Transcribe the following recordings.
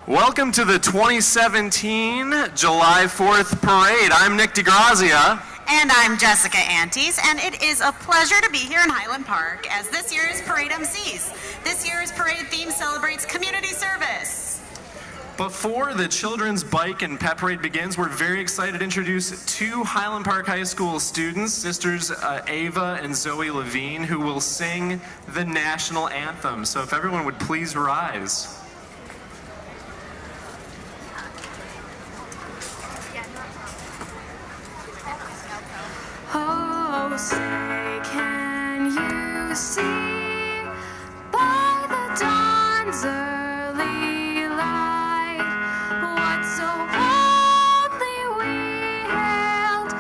Welcome to the 2017 July 4th Parade. I'm Nick DeGrazia. And I'm Jessica Antes, and it is a pleasure to be here in Highland Park as this year's parade MCs. This year's parade theme celebrates community service. Before the Children's Bike and Pet Parade begins, we're very excited to introduce two Highland Park High School students, sisters Ava and Zoe Levine, who will sing the national anthem. So if everyone would please rise. Oh, say, can you see by the dawn's early light what so boldly we hailed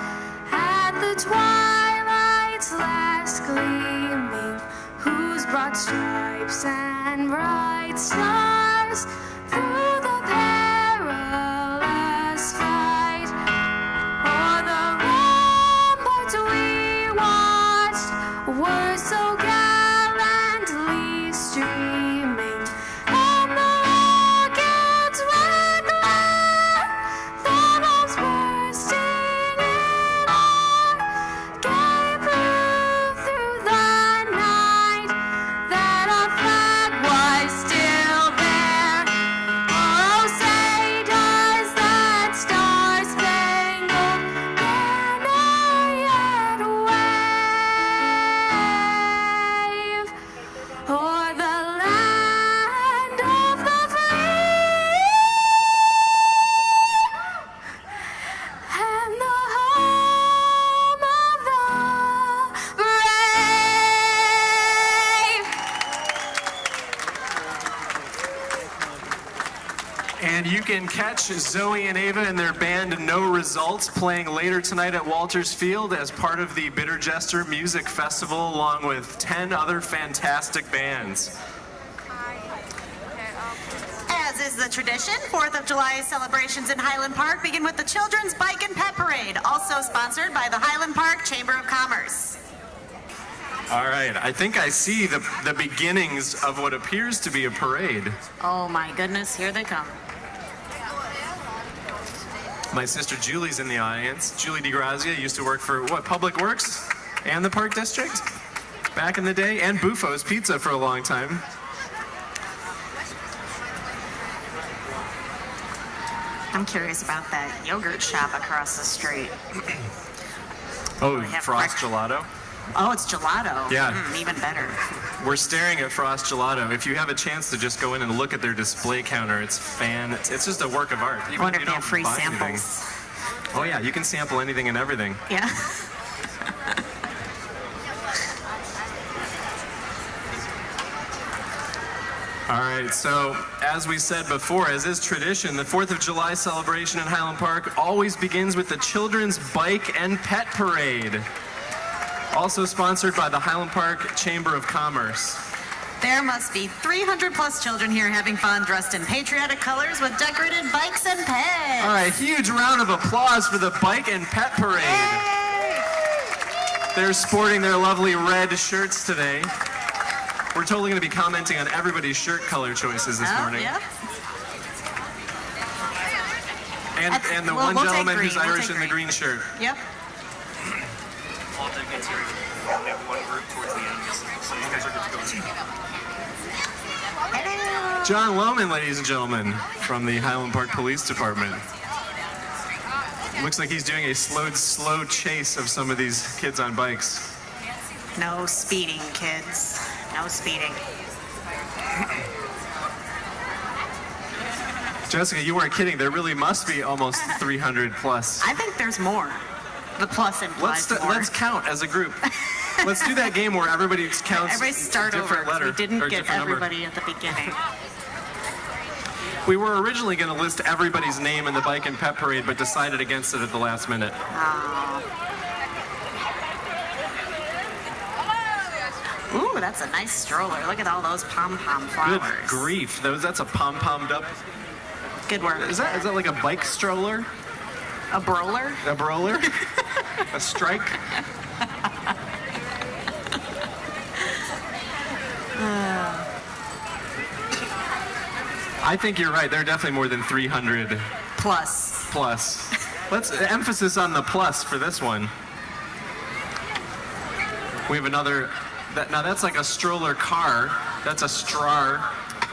at the twilight's last gleaming, whose broad stripes and bright stars through the perilous fight o'er the we watched were so gallantly streaming, and the rockets' red glare, the bombs bursting in air, gave proof through the night that our flag was still there. Oh, say does that star-spangled banner yet wave o'er the land of the free and the home of the brave? And you can catch Zoe and Ava and their band No Results playing later tonight at Walters Field as part of the Bitter Jester Music Festival, along with 10 other fantastic bands. As is the tradition, 4th of July celebrations in Highland Park begin with the Children's Bike and Pet Parade, also sponsored by the Highland Park Chamber of Commerce. All right, I think I see the beginnings of what appears to be a parade. Oh my goodness, here they come. My sister Julie's in the audience. Julie DeGrazia used to work for, Public Works and the Park District back in the day, and Bufo's Pizza for a long time. I'm curious about that yogurt shop across the street. Oh, have Frost breakfast. Gelato. Oh, it's gelato. Yeah. Even better. We're staring at Frost Gelato. If you have a chance to just go in and look at their display counter, it's just a work of art. I Even wonder if if you they don't have free buy anything. samples. Oh yeah, you can sample anything and everything. Yeah. All right, so as we said before, as is tradition, the 4th of July celebration in Highland Park always begins with the Children's Bike and Pet Parade, also sponsored by the Highland Park Chamber of Commerce. There must be 300 plus children here having fun, dressed in patriotic colors with decorated bikes and pets. All right, huge round of applause for the Bike and Pet Parade. Yay! They're sporting their lovely red shirts today. We're totally going to be commenting on everybody's shirt color choices this morning. Yeah. And the We'll one take gentleman green, who's we'll Irish take in the green. green shirt. Yep. All delegates here. We have one group towards the end, so you guys are good to go. Hello. John Lohman, ladies and gentlemen, from the Highland Park Police Department. Looks like he's doing a slow chase of some of these kids on bikes. No speeding, kids. No speeding. Jessica, you weren't kidding. There really must be almost 300 plus. I think there's more. The plus implies more. Let's count as a group. Let's do that game where everybody counts Everybody start a over, different 'cause letter. we didn't or get different number. everybody at the beginning. We were originally going to list everybody's name in the Bike and Pet Parade, but decided against it at the last minute. Ooh, that's a nice stroller. Look at all those pom-pom flowers. Good grief. That's a pom-pommed up. Good work. Is that like a bike stroller? A brawler? A brawler? A strike? I think you're right. There are definitely more than 300 Plus. plus. Let's emphasis on the plus for this one. We have another. Now that's like a stroller car. That's a strar.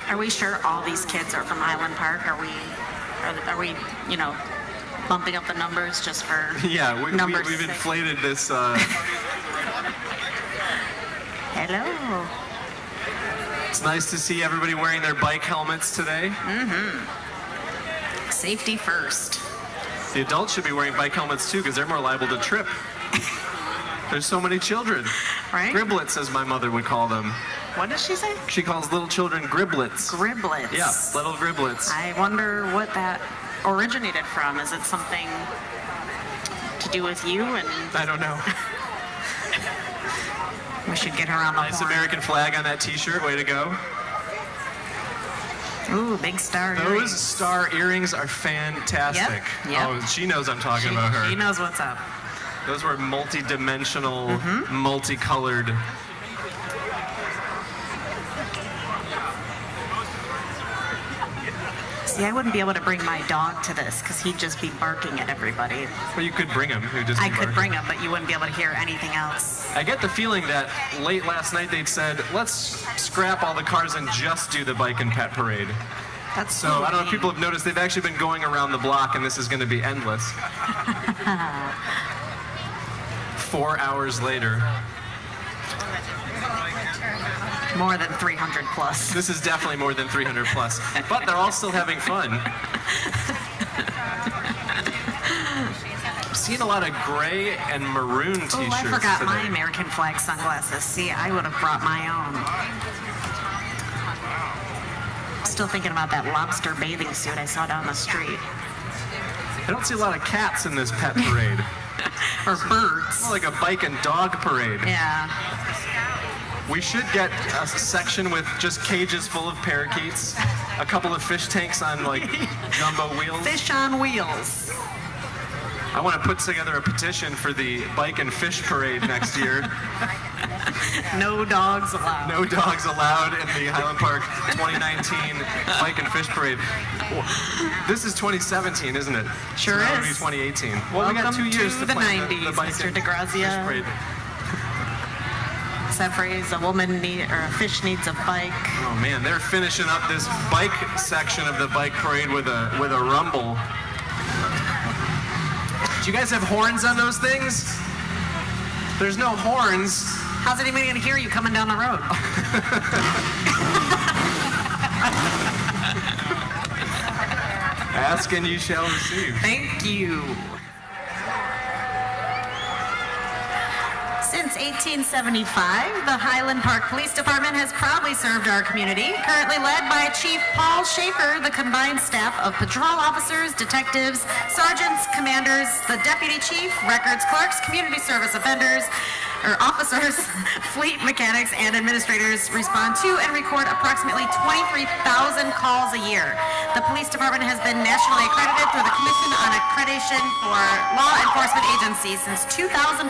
Are we sure all these kids are from Highland Park? Are we, bumping up the numbers just for Yeah, numbers' we've sake? inflated this. Hello. It's nice to see everybody wearing their bike helmets today. Safety first. The adults should be wearing bike helmets too, because they're more liable to trip. There's so many children. Right? Griblets, as my mother would call them. What does she say? She calls little children griblets. Griblets. Yeah, little griblets. I wonder what that originated from. Is it something to do with you? And I don't know. we should get her on the Nice horn. American flag on that t-shirt. Way to go. Ooh, big star Those earrings. star earrings are fantastic. Yep. Oh, she knows I'm talking about her. She knows what's up. Those were multi-dimensional, multicolored. See, I wouldn't be able to bring my dog to this because he'd just be barking at everybody. Well, you could bring them. I could bring him, but you wouldn't be able to hear anything else. I get the feeling that late last night they'd said, let's scrap all the cars and just do the bike and pet parade. That's So I don't know if people have noticed, they've actually been going around the block and this is going to be endless. 4 hours later. more than 300 plus. This is definitely more than 300 plus, but they're all still having fun. I'm seeing a lot of gray and maroon t-shirts Oh, I forgot today. my American flag sunglasses. See, I would have brought my own. Still thinking about that lobster bathing suit I saw down the street. I don't see a lot of cats in this pet parade. Or birds. More like a bike and dog parade. Yeah. We should get a section with just cages full of parakeets, a couple of fish tanks on like jumbo wheels. Fish on wheels. I want to put together a petition for the bike and fish parade next year. No dogs allowed. No dogs allowed in the Highland Park 2019 bike and fish parade. This is 2017, isn't it? Sure so that would be is. 2018. Well, we got 2 years to to the plan 90s, the bike Mr. and DeGrazia. fish parade. What's that phrase? A fish needs a bike. Oh man, they're finishing up this bike section of the bike parade with a rumble. Do you guys have horns on those things? There's no horns. How's anybody gonna hear you coming down the road? Ask and you shall receive. Thank you. Since 1875, the Highland Park Police Department has proudly served our community. Currently led by Chief Paul Schaefer, the combined staff of patrol officers, detectives, sergeants, commanders, the deputy chief, records clerks, community service officers, fleet mechanics, and administrators respond to and record approximately 23,000 calls a year. The police department has been nationally accredited through the Commission on Accreditation for Law Enforcement Agencies since 2005.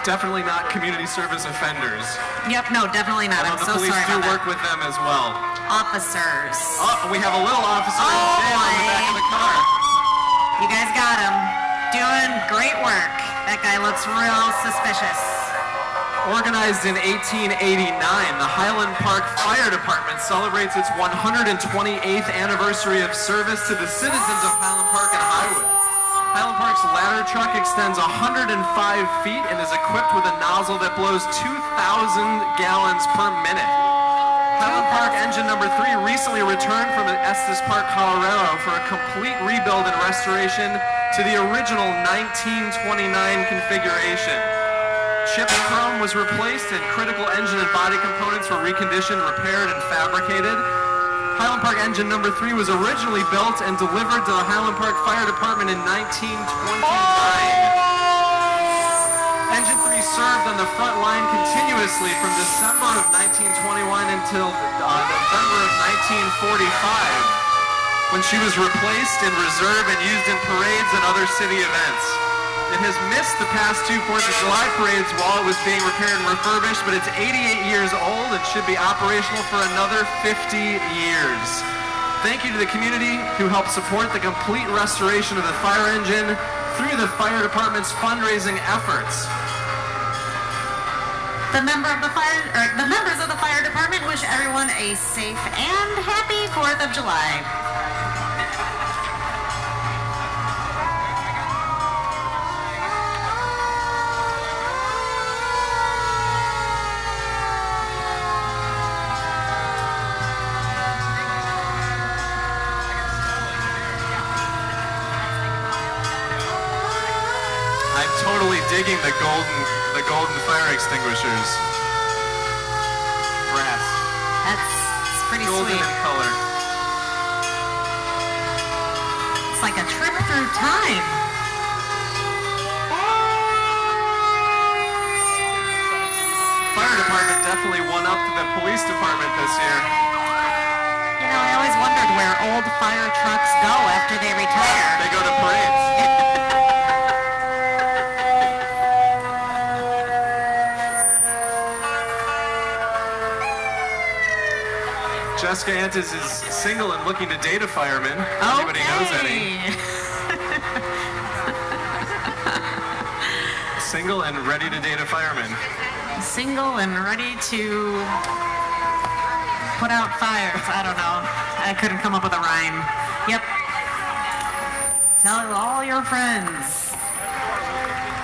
Definitely not community service offenders. Yep, no, definitely not. I'm Although so the police sorry do about work with them as well. that. Officers. Oh, we have a little officer in jail in the back of the car. You guys got him. Doing great work. That guy looks real suspicious. Organized in 1889, the Highland Park Fire Department celebrates its 128th anniversary of service to the citizens of Highland Park and Highwood. Highland Park's ladder truck extends 105 feet and is equipped with a nozzle that blows 2,000 gallons per minute. Highland Park engine number 3 recently returned from Estes Park, Colorado for a complete rebuild and restoration to the original 1929 configuration. Chipped chrome was replaced and critical engine and body components were reconditioned, repaired, and fabricated. Highland Park engine number 3 was originally built and delivered to the Highland Park Fire Department in 1929. Engine 3 served on the front line continuously from December of 1921 until November of 1945, when she was replaced in reserve and used in parades and other city events. It has missed the past two 4th of July parades while it was being repaired and refurbished, but it's 88 years old and should be operational for another 50 years. Thank you to the community who helped support the complete restoration of the fire engine through the fire department's fundraising efforts. The members of the fire department wish everyone a safe and happy 4th of July. I'm totally digging the golden fire extinguishers. Brass. That's pretty Golden sweet. in color. It's like a trip through time. Fire department definitely won up to the police department this year. You know, I always wondered where old fire trucks go after they retire. They go to parades. Jessica Antis is single and looking to date a fireman. If anybody knows any. Single and ready to date a fireman. Single and ready to put out fires. I don't know. I couldn't come up with a rhyme. Yep. Tell all your friends.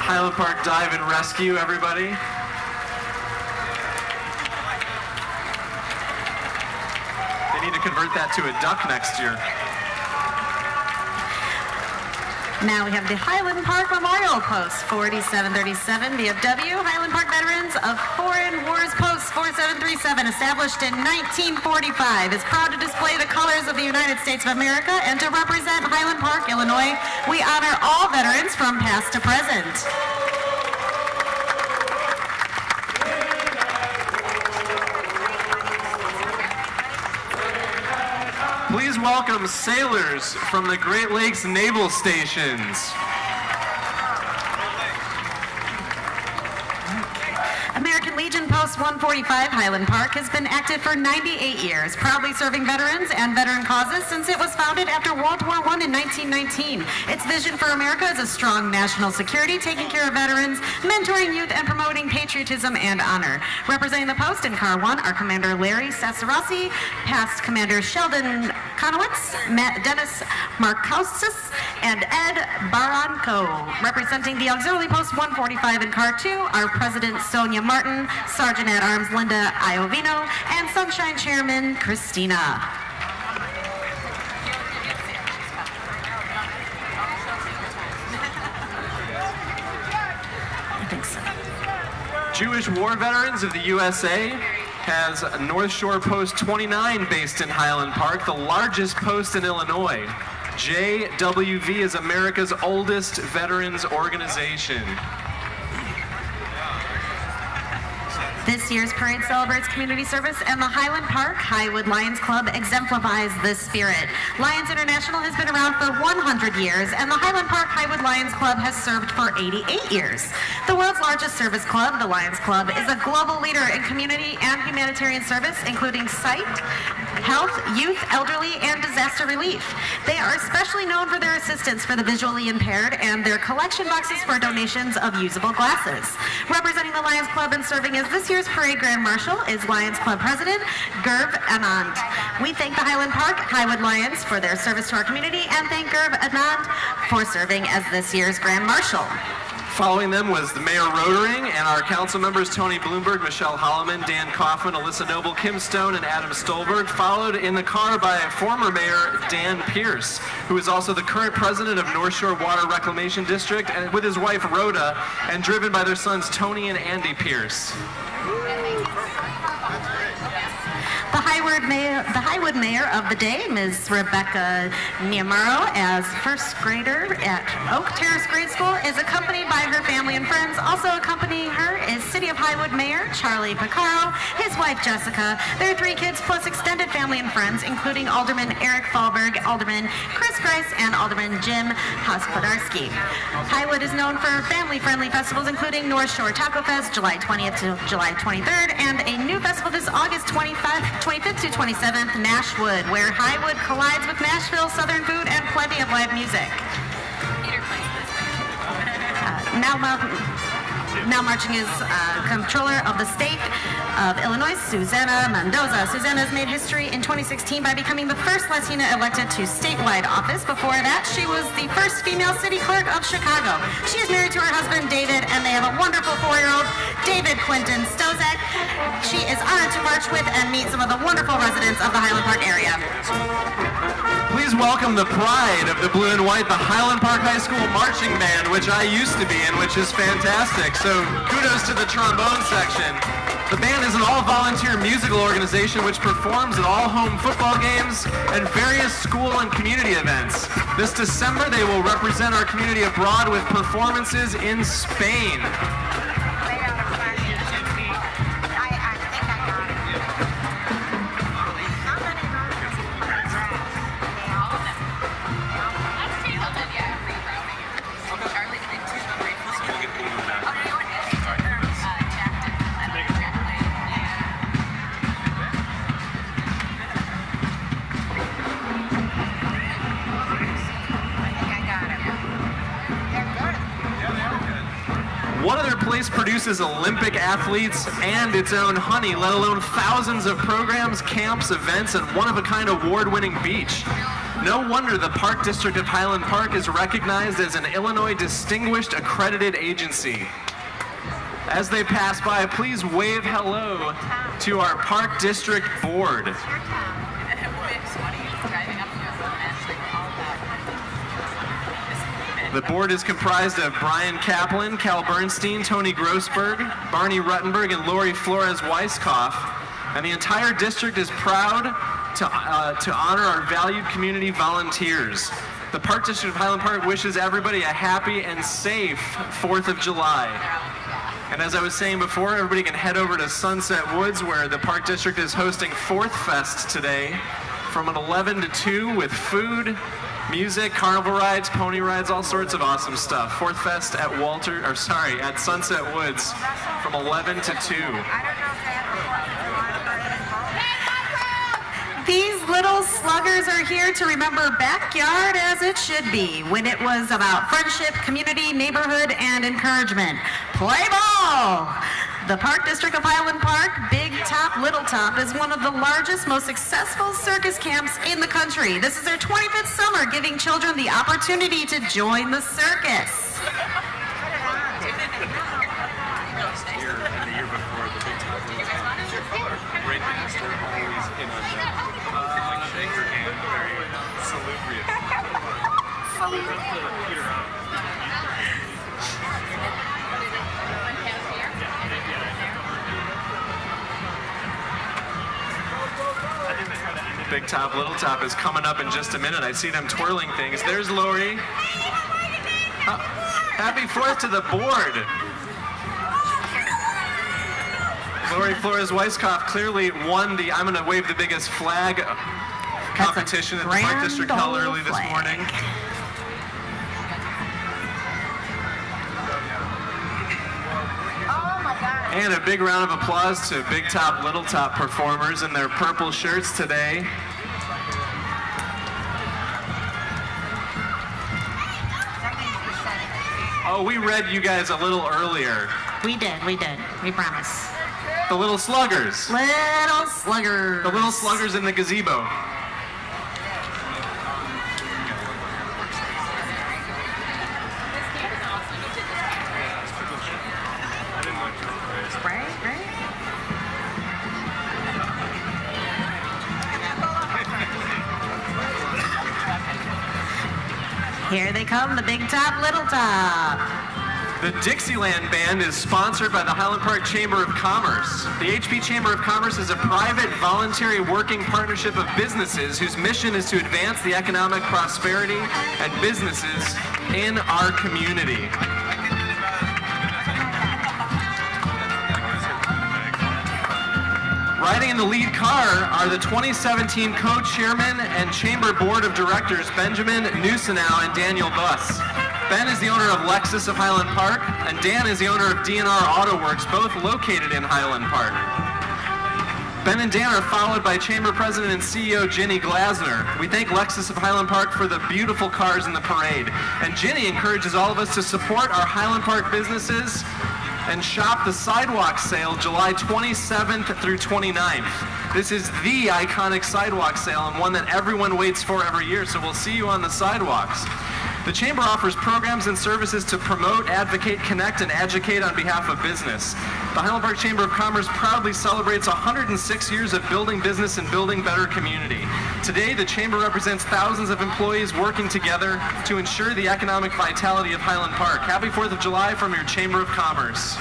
Highland Park Dive and Rescue, everybody. They need to convert that to a duck next year. Now we have the Highland Park Memorial Post 4737 VFW. Highland Park Veterans of Foreign Wars Post 4737, established in 1945, is proud to display the colors of the United States of America and to represent Highland Park, Illinois. We honor all veterans from past to present. Please welcome sailors from the Great Lakes Naval Stations. American Legion Post 145 Highland Park has been active for 98 years, proudly serving veterans and veteran causes since it was founded after World War I in 1919. Its vision for America is a strong national security, taking care of veterans, mentoring youth, and promoting patriotism and honor. Representing the post in Car 1 are Commander Larry Sassarossi, past Commander Sheldon Conowitz, Dennis Markowskis, and Ed Baranko. Representing the Auxiliary Post 145 in Car 2 are President Sonia Martin, Sergeant at Arms Linda Iovino, and Sunshine Chairman Christina. I think so. Jewish War Veterans of the USA has North Shore Post 29 based in Highland Park, the largest post in Illinois. JWV is America's oldest veterans organization. This year's parade celebrates community service, and the Highland Park Highwood Lions Club exemplifies this spirit. Lions International has been around for 100 years, and the Highland Park Highwood Lions Club has served for 88 years. The world's largest service club, the Lions Club, is a global leader in community and humanitarian service, including sight, health, youth, elderly, and disaster relief. They are especially known for their assistance for the visually impaired and their collection boxes for donations of usable glasses. Representing the Lions Club and serving as this year's Parade Grand Marshal is Lions Club President Gerv Anand. We thank the Highland Park Highwood Lions for their service to our community and thank Gerv Anand for serving as this year's Grand Marshal. Following them was the Mayor Rotering and our council members Tony Bloomberg, Michelle Holloman, Dan Kaufman, Alyssa Noble, Kim Stone, and Adam Stolberg, followed in the car by former Mayor Dan Pierce, who is also the current president of North Shore Water Reclamation District, and with his wife Rhoda, and driven by their sons Tony and Andy Pierce. The Highwood Highwood Mayor of the day, Ms. Rebecca Niamaro, as first grader at Oak Terrace Grade School, is accompanied by her family and friends. Also accompanying her is City of Highwood Mayor Charlie Picaro, his wife Jessica, their 3 kids, plus extended family and friends, including Alderman Eric Fahlberg, Alderman Chris Grice, and Alderman Jim Hospodarski. Highwood is known for family-friendly festivals, including North Shore Taco Fest, July 20th to July 23rd, and a new festival this August 25th to 27th, Nashwood, where Highwood collides with Nashville, Southern food, and plenty of live music. Now marching is Comptroller of the State of Illinois, Susana Mendoza. Susana has made history in 2016 by becoming the first Latina elected to statewide office. Before that, she was the first female city clerk of Chicago. She is married to her husband, David, and they have a wonderful 4-year-old, David Quinton Stozak. She is honored to march with and meet some of the wonderful residents of the Highland Park area. Please welcome the pride of the blue and white, the Highland Park High School Marching Band, which I used to be in, which is fantastic. So kudos to the trombone section. The band is an all-volunteer musical organization which performs at all home football games and various school and community events. This December, they will represent our community abroad with performances in Spain. What other place produces Olympic athletes and its own honey, let alone thousands of programs, camps, events, and one-of-a-kind award-winning beach? No wonder the Park District of Highland Park is recognized as an Illinois Distinguished Accredited Agency. As they pass by, please wave hello to our Park District Board. The board is comprised of Brian Kaplan, Cal Bernstein, Tony Grossberg, Barney Ruttenberg, and Lori Flores-Weiskopf. And the entire district is proud to honor our valued community volunteers. The Park District of Highland Park wishes everybody a happy and safe 4th of July. And as I was saying before, everybody can head over to Sunset Woods, where the Park District is hosting 4th Fest today from 11 to 2 with food, music, carnival rides, pony rides, all sorts of awesome stuff. 4th Fest at at Sunset Woods from 11 to 2. These little sluggers are here to remember backyard as it should be, when it was about friendship, community, neighborhood, and encouragement. Play ball! The Park District of Highland Park, Big Top, Little Top, is one of the largest, most successful circus camps in the country. This is their 25th summer, giving children the opportunity to join the circus. The year before, the Big Top great master always in on like shaker hand, very salubrious. Big Top, Little Top is coming up in just a minute. I see them twirling things. There's Lori. Happy 4th to the board. Lori Flores-Weiskopf clearly won the I'm Gonna Wave the Biggest Flag competition that the Park District held early this morning. And a big round of applause to Big Top, Little Top performers in their purple shirts today. Oh, we read you guys a little earlier. We did, we promise. The little sluggers. Little sluggers. The little sluggers in the gazebo. Here they come, the Big Top, Little Top. The Dixieland Band is sponsored by the Highland Park Chamber of Commerce. The HP Chamber of Commerce is a private, voluntary working partnership of businesses whose mission is to advance the economic prosperity and businesses in our community. Riding in the lead car are the 2017 co-chairman and chamber board of directors, Benjamin Newsenow and Daniel Buss. Ben is the owner of Lexus of Highland Park, and Dan is the owner of DNR Auto Works, both located in Highland Park. Ben and Dan are followed by Chamber President and CEO Ginny Glasner. We thank Lexus of Highland Park for the beautiful cars in the parade. And Ginny encourages all of us to support our Highland Park businesses and shop the sidewalk sale July 27th through 29th. This is the iconic sidewalk sale and one that everyone waits for every year, so we'll see you on the sidewalks. The Chamber offers programs and services to promote, advocate, connect, and educate on behalf of business. The Highland Park Chamber of Commerce proudly celebrates 106 years of building business and building better community. Today, the Chamber represents thousands of employees working together to ensure the economic vitality of Highland Park. Happy 4th of July from your Chamber of Commerce.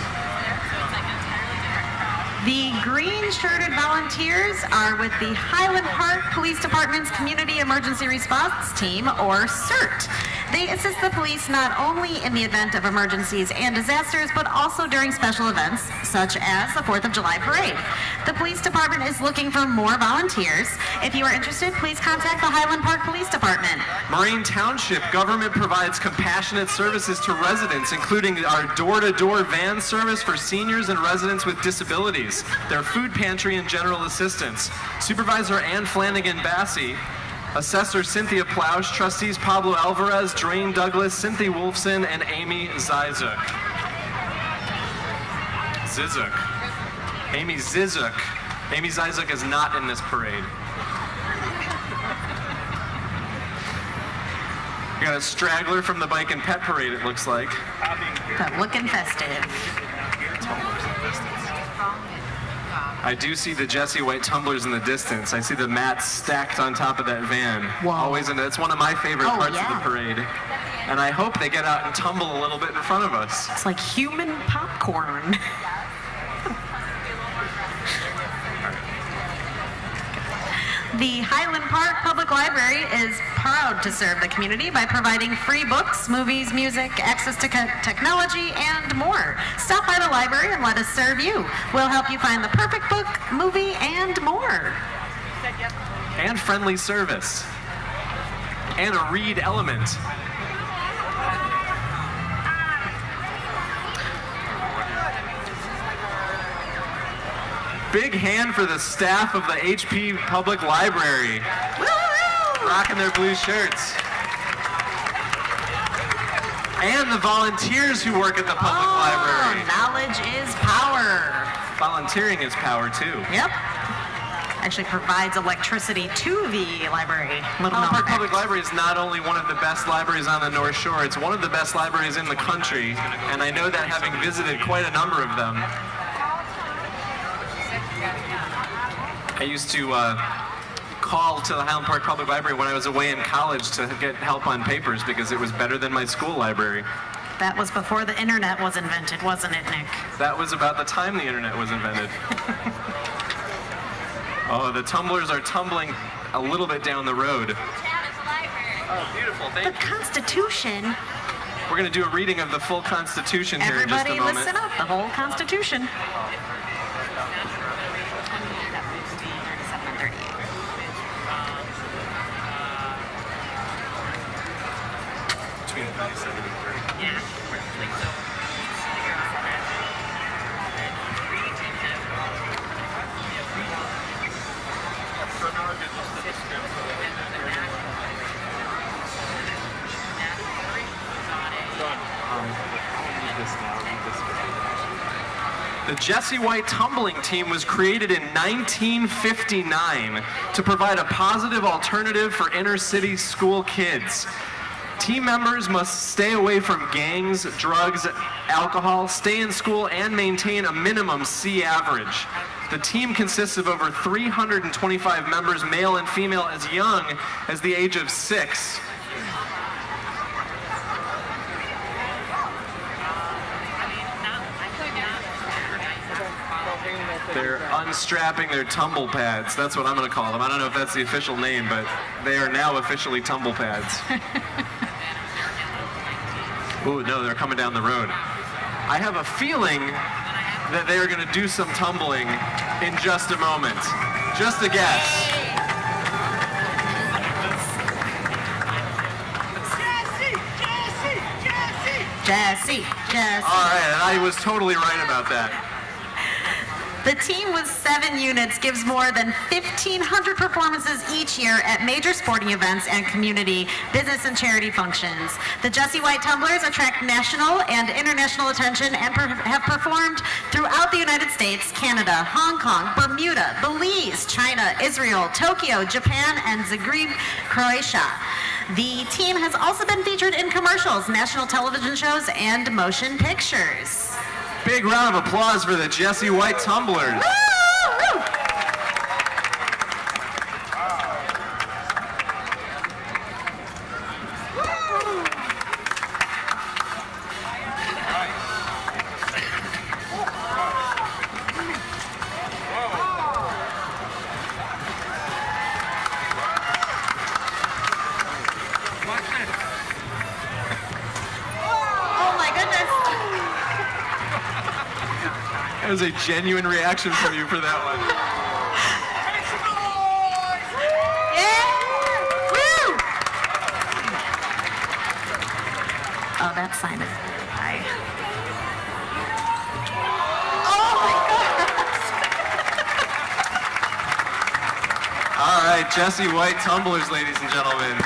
The green-shirted volunteers are with the Highland Park Police Department's Community Emergency Response Team, or CERT. They assist the police not only in the event of emergencies and disasters, but also during special events, such as the 4th of July parade. The police department is looking for more volunteers. If you are interested, please contact the Highland Park Police Department. Moraine Township government provides compassionate services to residents, including our door-to-door van service for seniors and residents with disabilities, their food pantry and general assistance. Supervisor Ann Flanagan-Bassey, Assessor Cynthia Plausch, Trustees Pablo Alvarez, Drain Douglas, Cynthia Wolfson, and Amy Zizuk. Amy Zizuk. Amy Zizuk is not in this parade. We got a straggler from the bike and pet parade, it looks like. But looking festive. I do see the Jesse White tumblers in the distance. I see the mats stacked on top of that van. Whoa. Always, and it's one of my favorite parts of the yeah. parade. And I hope they get out and tumble a little bit in front of us. It's like human popcorn. The Highland Park Public Library is proud to serve the community by providing free books, movies, music, access to technology, and more. Stop by the library and let us serve you. We'll help you find the perfect book, movie, and more. And friendly service. And a read element. Big hand for the staff of the HP Public Library. Woo! Rocking their blue shirts. And the volunteers who work at the public library. Knowledge is power. Volunteering is power too. Yep. Actually provides electricity to the library. Little Highland Park known Public fact. Library is not only one of the best libraries on the North Shore, it's one of the best libraries in the country, and I know that having visited quite a number of them. I used to call to the Highland Park Public Library when I was away in college to get help on papers because it was better than my school library. That was before the internet was invented, wasn't it, Nick? That was about the time the internet was invented. Oh, the tumblers are tumbling a little bit down the road. Oh, beautiful, The thank you. Constitution. We're going to do a reading of the full Constitution here in just a Everybody moment. listen up, the whole Constitution. Between 37 and 30. The Jesse White tumbling team was created in 1959 to provide a positive alternative for inner city school kids. Team members must stay away from gangs, drugs, alcohol, stay in school, and maintain a minimum C average. The team consists of over 325 members, male and female, as young as the age of 6. They're unstrapping their tumble pads. That's what I'm going to call them. I don't know if that's the official name, but they are now officially tumble pads. Ooh, no, they're coming down the road. I have a feeling that they are going to do some tumbling in just a moment. Just a guess. Jesse. All right, and I was totally right about that. The team with 7 units gives more than 1,500 performances each year at major sporting events and community, business, and charity functions. The Jesse White Tumblers attract national and international attention and have performed throughout the United States, Canada, Hong Kong, Bermuda, Belize, China, Israel, Tokyo, Japan, and Zagreb, Croatia. The team has also been featured in commercials, national television shows, and motion pictures. Big round of applause for the Jesse White Tumblers. Woo! Oh my goodness. That was a genuine reaction from you for that one. Yeah! Woo! Oh, that's Simon. Hi. Oh my God! All right, Jesse White Tumblers, ladies and gentlemen.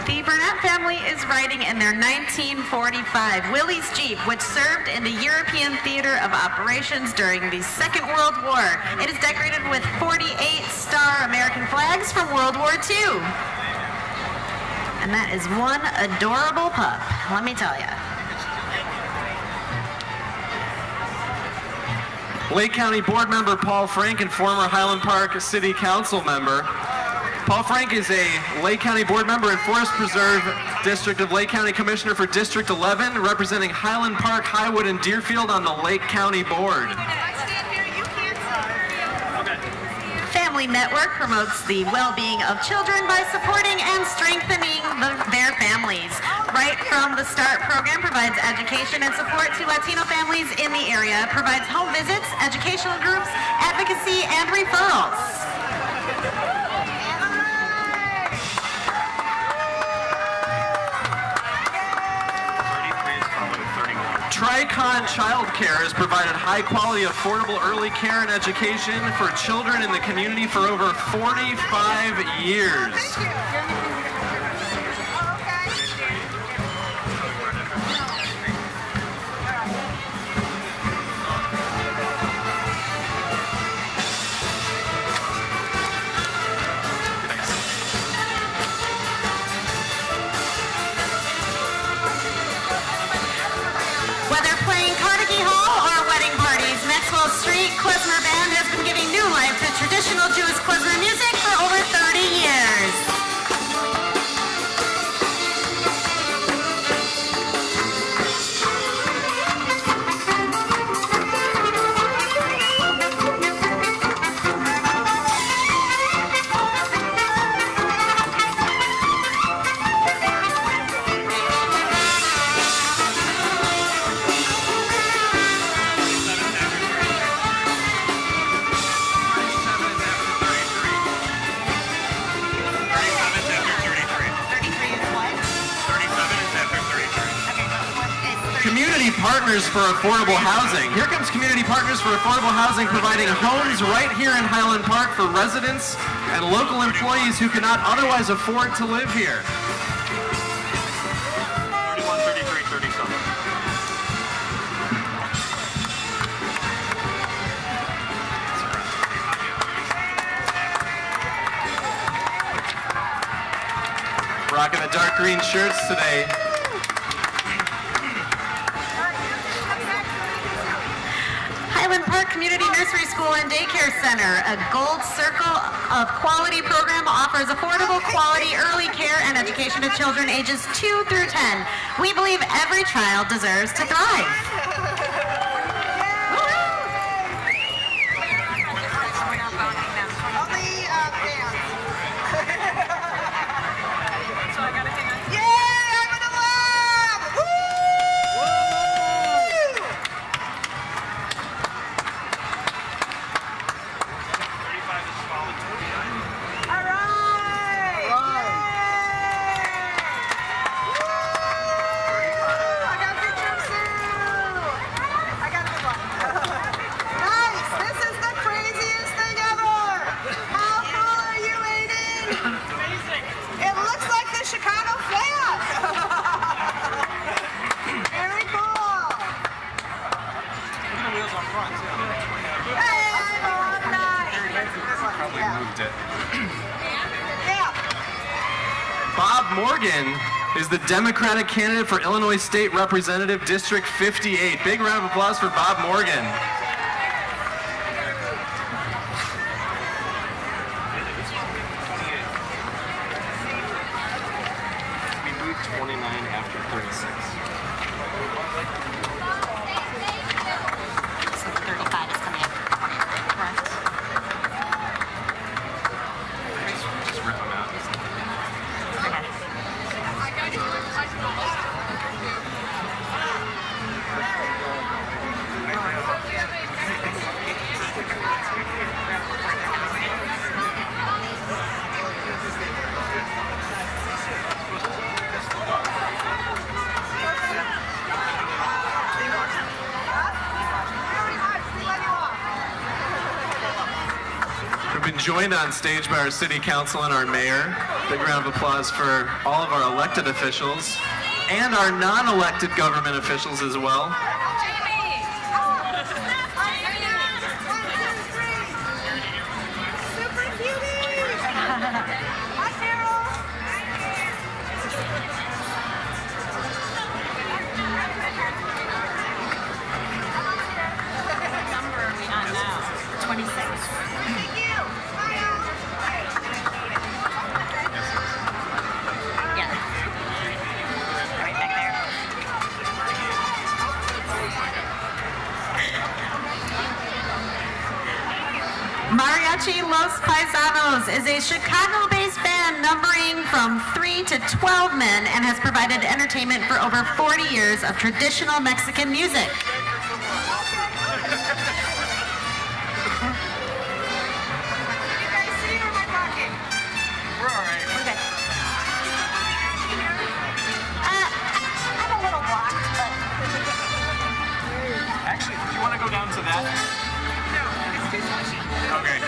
The Burnett family is riding in their 1945 Willys Jeep, which served in the European Theater of Operations during the Second World War. It is decorated with 48-star American flags from World War II. And that is one adorable pup, let me tell you. Lake County Board Member Paul Frank and former Highland Park City Council member. Paul Frank is a Lake County Board Member and Forest Preserve District of Lake County Commissioner for District 11, representing Highland Park, Highwood, and Deerfield on the Lake County Board. Family Network promotes the well-being of children by supporting and strengthening their families. Right from the Start program provides education and support to Latino families in the area, provides home visits, educational groups, advocacy, and referrals. Tricon Childcare has provided high-quality, affordable early care and education for children in the community for over 45 years. Whether playing Carnegie Hall or wedding parties, Maxwell Street Klezmer Band has been giving new life to traditional Jewish klezmer music for over 30 years. Community Partners for Affordable Housing. Here comes Community Partners for Affordable Housing, providing homes right here in Highland Park for residents and local employees who cannot otherwise afford to live here. 31, 33, 37. Rocking the dark green shirts today. Highland Park Community Nursery School and Daycare Center, a Gold Circle of Quality program offers affordable, quality early care and education to children ages 2 through 10. We believe every child deserves to thrive. Bob Morgan is the Democratic candidate for Illinois State Representative District 58. Big round of applause for Bob Morgan. We moved 29 after 36. So 35 is coming up. Correct. Just rip them out. We've been joined on stage by our city council and our mayor. Big round of applause for all of our elected officials and our non-elected government officials as well. Number are we on now? 26. Yeah. Right back there. Mariachi Los Paisanos is a Chicago-based band numbering from 3 to 12 men and has provided entertainment for over 40 years of traditional Mexican music. Actually, do you want to go down to that? No, it's too smushy. Okay.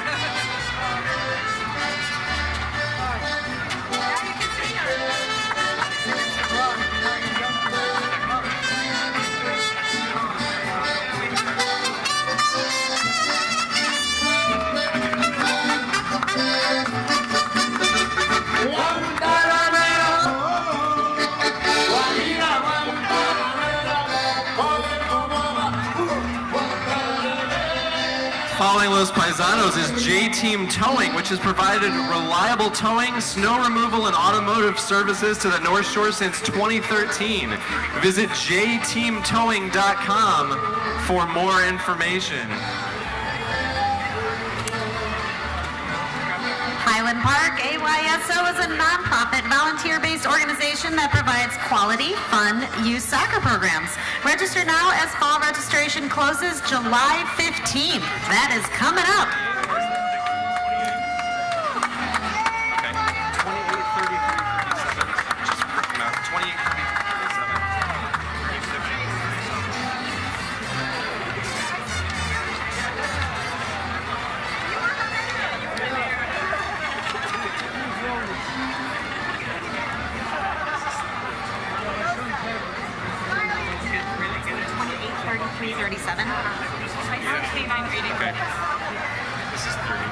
Following Los Paisanos is J-Team Towing, which has provided reliable towing, snow removal, and automotive services to the North Shore since 2013. Visit jteamtowing.com for more information. Highland Park AYSO is a nonprofit, volunteer-based organization that provides quality, fun, youth soccer programs. Register now as fall registration closes July 15th. That is coming up. Okay. 28, 33, 37. Just rip them out. 28, 37. Okay. This is 30.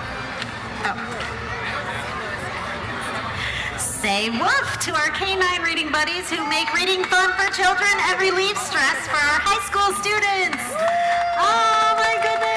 Say woof to our canine reading buddies who make reading fun for children and relieve stress for our high school students. Oh my goodness.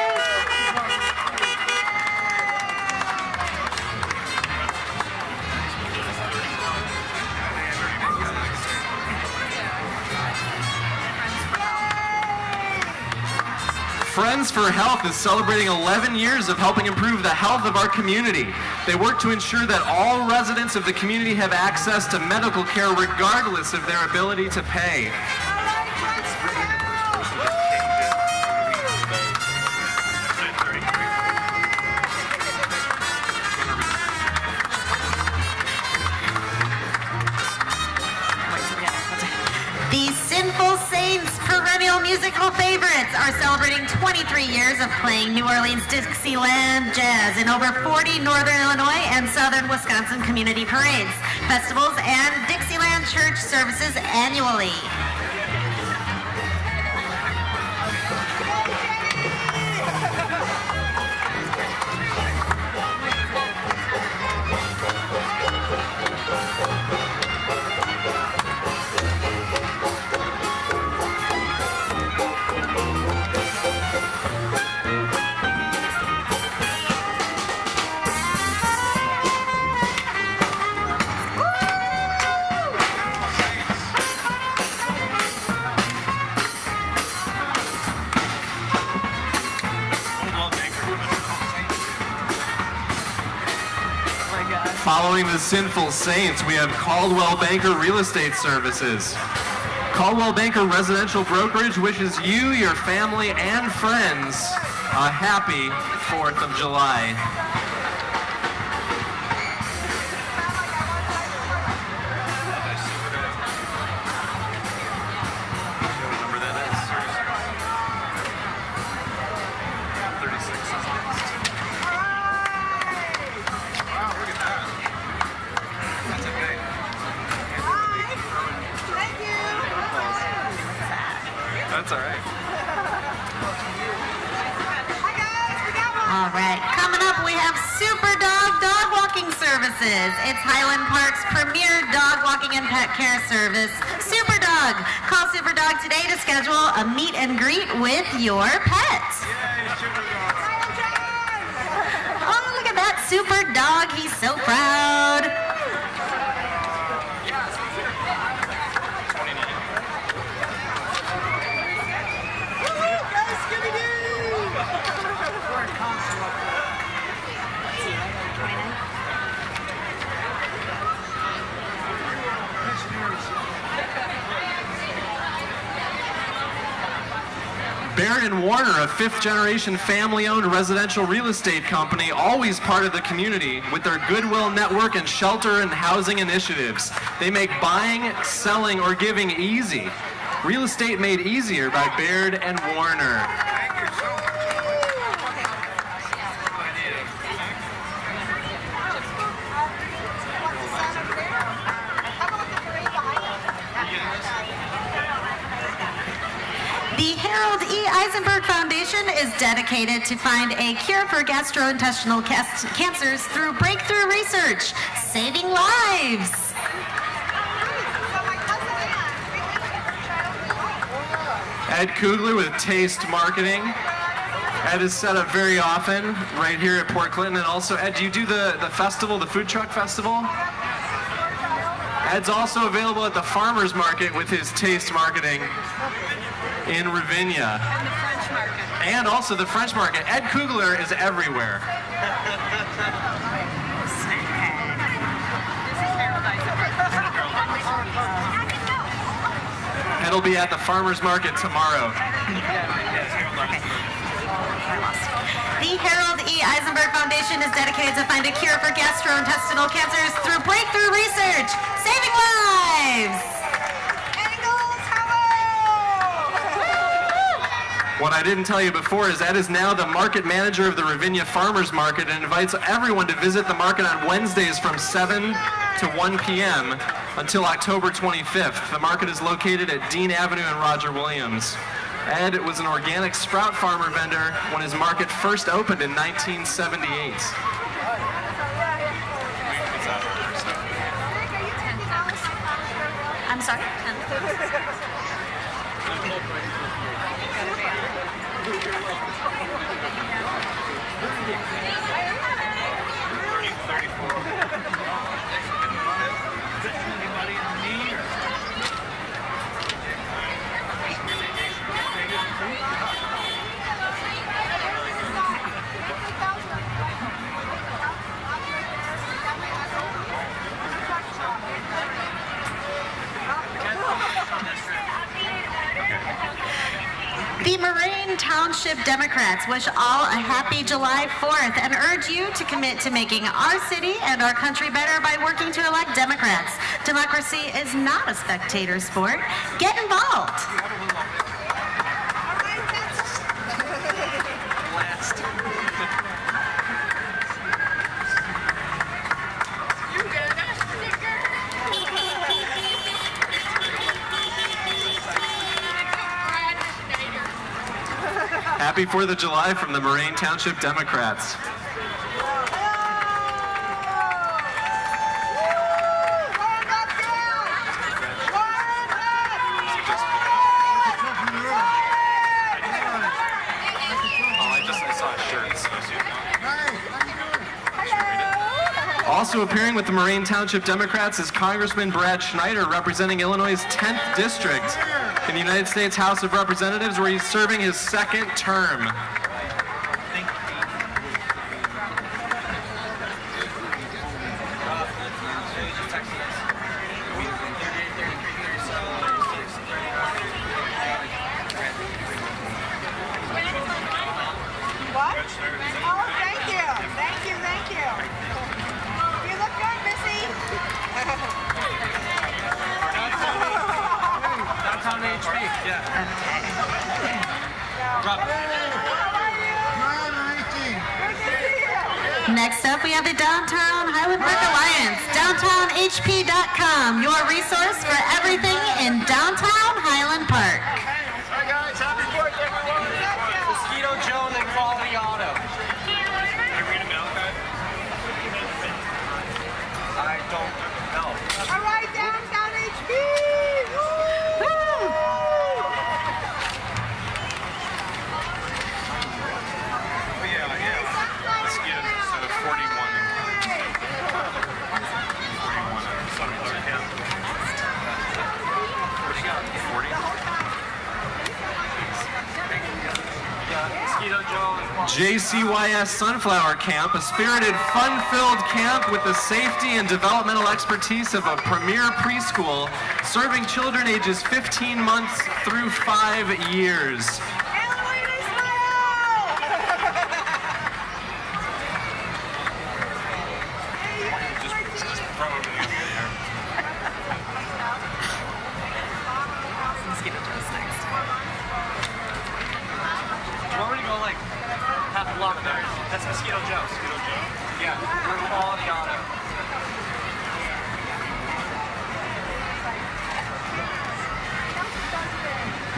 Friends for Health is celebrating 11 years of helping improve the health of our community. They work to ensure that all residents of the community have access to medical care regardless of their ability to pay. The Sinful Saints, perennial musical favorites, are celebrating 23 years of playing New Orleans Dixieland jazz in over 40 Northern Illinois and Southern Wisconsin community parades, festivals, and Dixieland church services annually. Following the Sinful Saints, we have Caldwell Banker Real Estate Services. Caldwell Banker Residential Brokerage wishes you, your family, and friends a happy 4th of July. That's all right. All right, coming up we have Super Dog Dog Walking Services. It's Highland Park's premier dog walking and pet care service, Super Dog. Call Super Dog today to schedule a meet and greet with your pet. Oh, look at that Super Dog. He's so proud. Baird & Warner, a fifth-generation family-owned residential real estate company, always part of the community with their Goodwill Network and shelter and housing initiatives. They make buying, selling, or giving easy. Real estate made easier by Baird & Warner. The Harold E. Eisenberg Foundation is dedicated to find a cure for gastrointestinal cancers through breakthrough research, saving lives. Ed Kugler with Taste Marketing. Ed is set up very often right here at Port Clinton. And also, Ed, do you do the festival, the food truck festival? Ed's also available at the farmer's market with his Taste Marketing in Ravinia. And the French market. And also the French market. Ed Kugler is everywhere. This is Harold Eisenberg. Ed'll be at the farmer's market tomorrow. The Harold E. Eisenberg Foundation is dedicated to find a cure for gastrointestinal cancers through breakthrough research, saving lives. What I didn't tell you before is Ed is now the market manager of the Ravinia Farmers Market and invites everyone to visit the market on Wednesdays from 7 to 1 p.m. until October 25th. The market is located at Dean Avenue and Roger Williams. Ed was an organic sprout farmer vendor when his market first opened in 1978. I'm sorry? Moraine Township Democrats wish all a happy July 4th and urge you to commit to making our city and our country better by working to elect Democrats. Democracy is not a spectator sport. Get involved. Happy 4th of July from the Moraine Township Democrats. Also appearing with the Moraine Township Democrats is Congressman Brad Schneider, representing Illinois' 10th District in the United States House of Representatives, where he's serving his second term. What? Oh, thank you. Thank you, thank you. You look good, Missy. Downtown HB, yeah. How are you? Good to see you. Next up, we have the Downtown Highland Park Alliance, downtownhp.com, your resource for everything in downtown Highland Park. Hi guys, happy 4th everyone. Mosquito Joe and Quality Auto. Can I read a mail card? I don't know. All right, downtown HB. Woo! Oh yeah. Mosquitoes instead of 41. 41 on Sunflower Camp. What do you got? 40? Mosquito Joe and Quality. JCYS Sunflower Camp, a spirited, fun-filled camp with the safety and developmental expertise of a premier preschool, serving children ages 15 months through 5 years. Eloise, smile. Just probably over there. Mosquito Joe's next. You want me to go like half a block there? That's Mosquito Joe. Mosquito Joe? Yeah. We're Quality Auto.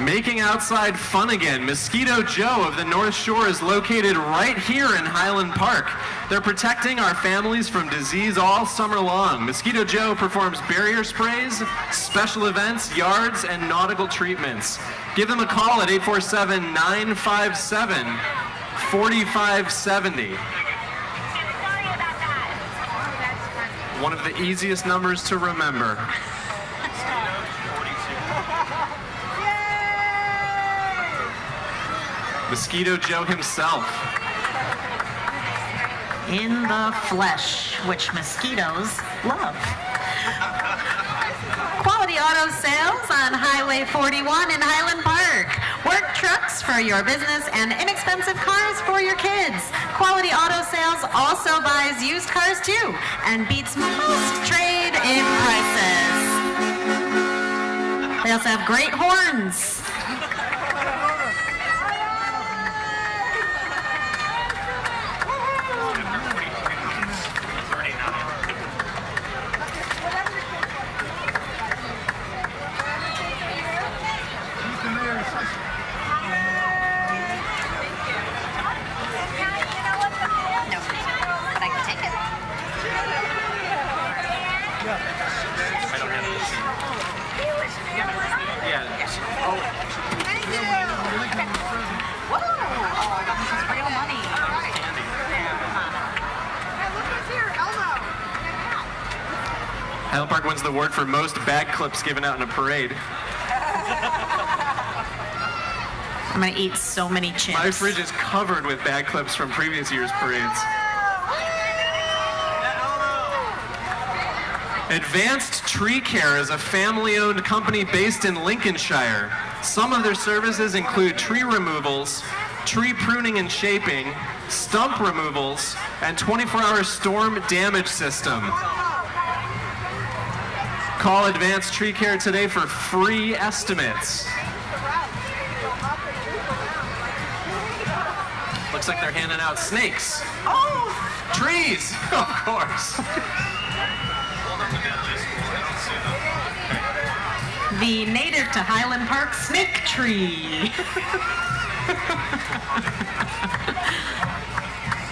Making outside fun again, Mosquito Joe of the North Shore is located right here in Highland Park. They're protecting our families from disease all summer long. Mosquito Joe performs barrier sprays, special events, yards, and nautical treatments. Give them a call at 847-957-4570. One of the easiest numbers to remember. Mosquito Joe himself. In the flesh, which mosquitoes love. Quality Auto Sales on Highway 41 in Highland Park. Work trucks for your business and inexpensive cars for your kids. Quality Auto Sales also buys used cars too and beats most trade-in prices. They also have great horns. Highland Park wins the award for most bag clips given out in a parade. I'm gonna eat so many chips. My fridge is covered with bag clips from previous year's parades. Advanced Tree Care is a family-owned company based in Lincolnshire. Some of their services include tree removals, tree pruning and shaping, stump removals, and 24-hour storm damage system. Call Advanced Tree Care today for free estimates. Looks like they're handing out snakes. Oh, trees, of course. The native to Highland Park snake tree.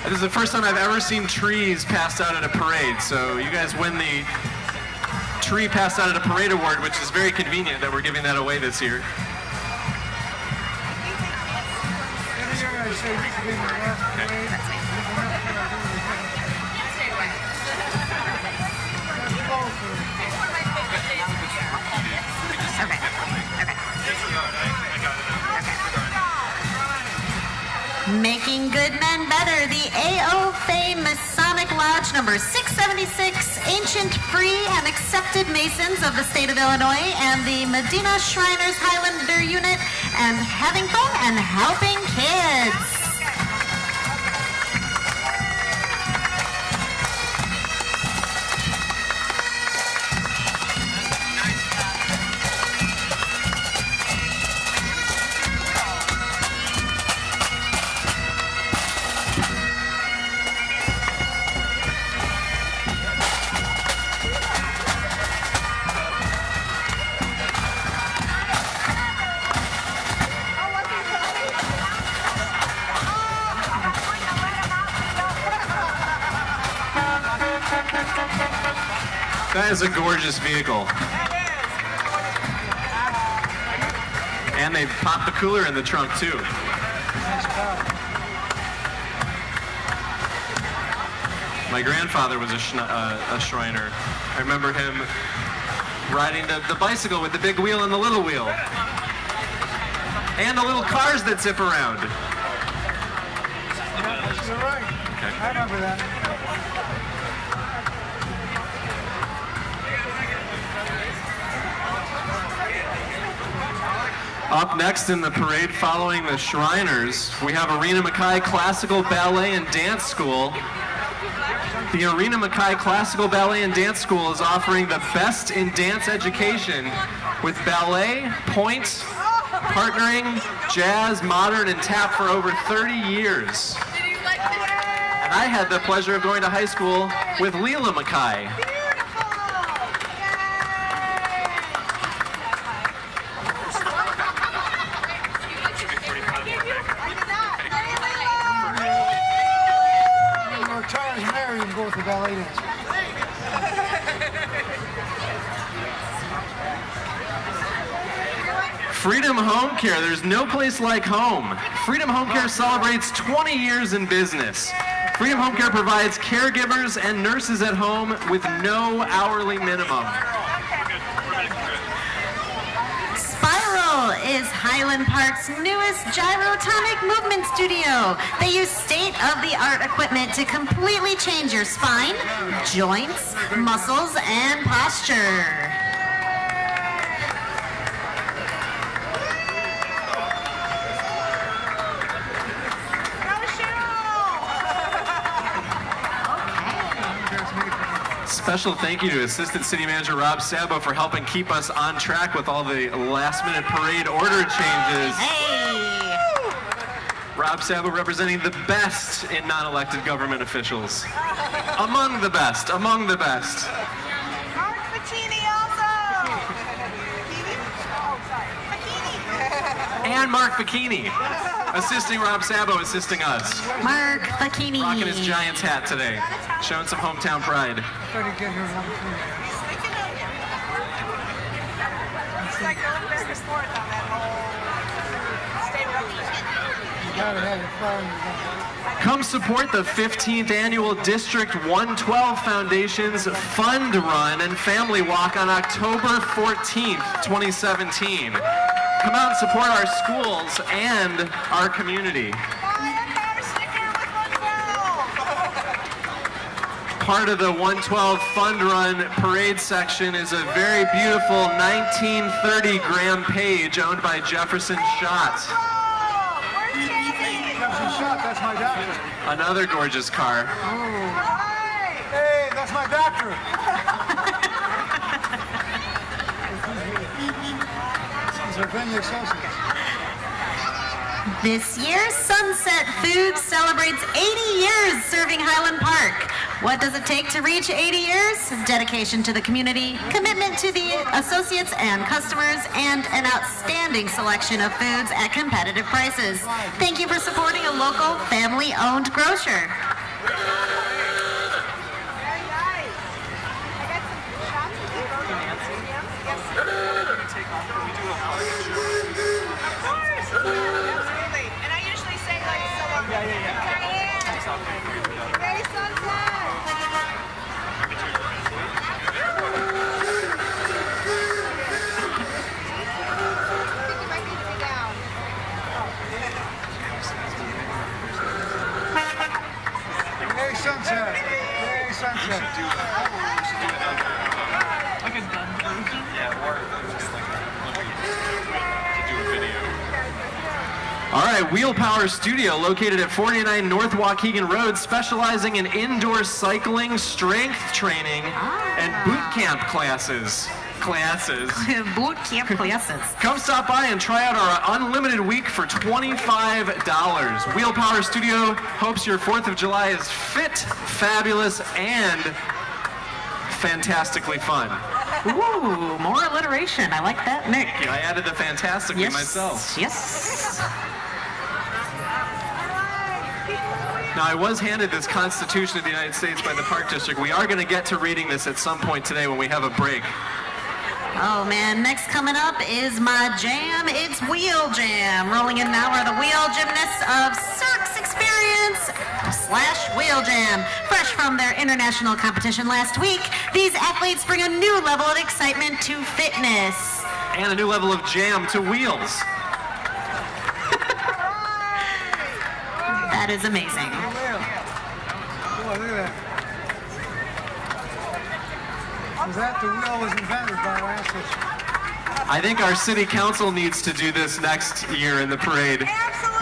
This is the first time I've ever seen trees passed out at a parade, so you guys win the Tree Passed Out at a Parade Award, which is very convenient that we're giving that away this year. Making good men better, the A.O. Fay Masonic Lodge number 676, ancient, free, and accepted Masons of the state of Illinois, and the Medina Shriners Highlander Unit, and having fun and helping kids. That is a gorgeous vehicle. And they popped the cooler in the trunk too. My grandfather was a Shriner. I remember him riding the bicycle with the big wheel and the little wheel. And the little cars that zip around. You're right. Okay. I remember that. Up next in the parade following the Shriners, we have Arena Mackay Classical Ballet and Dance School. The Arena Mackay Classical Ballet and Dance School is offering the best in dance education with ballet, point, partnering, jazz, modern, and tap for over 30 years. And I had the pleasure of going to high school with Leela Mackay. Go with the ballet dance. Freedom Home Care, there's no place like home. Freedom Home Care celebrates 20 years in business. Freedom Home Care provides caregivers and nurses at home with no hourly minimum. Spiral is Highland Park's newest gyrotonic movement studio. They use state-of-the-art equipment to completely change your spine, joints, muscles, and posture. Special thank you to Assistant City Manager Rob Sabo for helping keep us on track with all the last-minute parade order changes. Hey! Rob Sabo representing the best in non-elected government officials. Among the best, among the best. Mark Fattini also. Oh, sorry. Fattini. And Mark Bikini, assisting Rob Sabo, assisting us. Mark Bikini. Rocking his Giants hat today, showing some hometown pride. Try to get here one thing. It's like going back and forth on that whole state road. You gotta have your fun. Come support the 15th Annual District 112 Foundation's Fund Run and Family Walk on October 14th, 2017. Come out and support our schools and our community. part of the 112 Fund Run parade section is a very beautiful 1930 Graham Page owned by Jefferson Schott. Jefferson Schott, that's my doctor. Another gorgeous car. Hey, that's my doctor. These are Vinny Associates. This year, Sunset Foods celebrates 80 years serving Highland Park. What does it take to reach 80 years? Dedication to the community, commitment to the associates and customers, and an outstanding selection of foods at competitive prices. Thank you for supporting a local, family-owned grocer. Hey, Sunset. Hey, Sunset. Like a done version? Yeah, or just like to do a video. All right, Wheel Power Studio, located at 49 North Waukegan Road, specializing in indoor cycling, strength training, and boot camp classes. Boot camp classes. Come stop by and try out our unlimited week for $25. Wheel Power Studio hopes your 4th of July is fit, fabulous, and fantastically fun. Ooh, more alliteration. I like that, Nick. I added the fantastically myself. Yes. Now, I was handed this Constitution of the United States by the Park District. We are going to get to reading this at some point today when we have a break. Oh man, next coming up is my jam. It's Wheel Jam. Rolling in now are the wheel gymnasts of Cirques Experience / Wheel Jam. Fresh from their international competition last week, these athletes bring a new level of excitement to fitness. And a new level of jam to wheels. That is amazing. Boy, look at that. Was that the wheel was invented by our ancestors? I think our city council needs to do this next year in the parade. They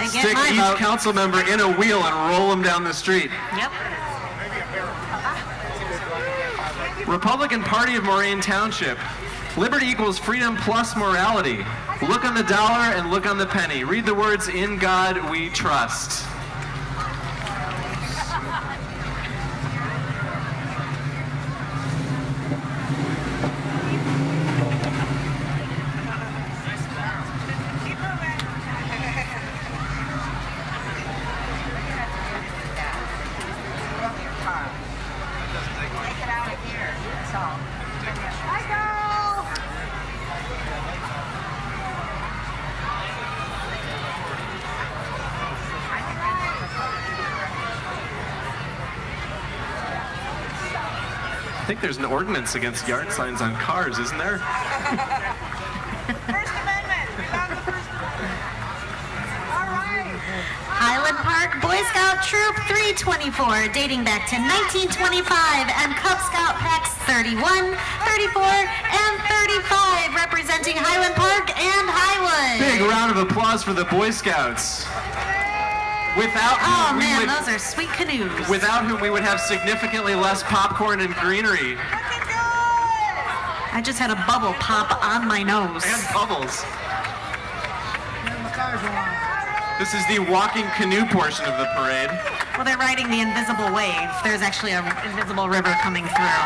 get Stick my each vote. council member in a wheel and roll them down the street. Yep. Republican Party of Moraine Township. Liberty equals freedom plus morality. Look on the dollar and look on the penny. Read the words, "In God we trust." I think there's an ordinance against yard signs on cars, isn't there? First Amendment. We found the First Amendment. All right. Highland Park Boy Scout Troop 324, dating back to 1925, and Cub Scout Packs 31, 34, and 35, representing Highland Park and Highwood. Big round of applause for the Boy Scouts. Without Oh whom we man, would, those are sweet canoes. without whom we would have significantly less popcorn and greenery Looking good. I just had a bubble pop on my nose. and bubbles. And the cars are on. This is the walking canoe portion of the parade. Well, they're riding the invisible wave. There's actually an invisible river coming through.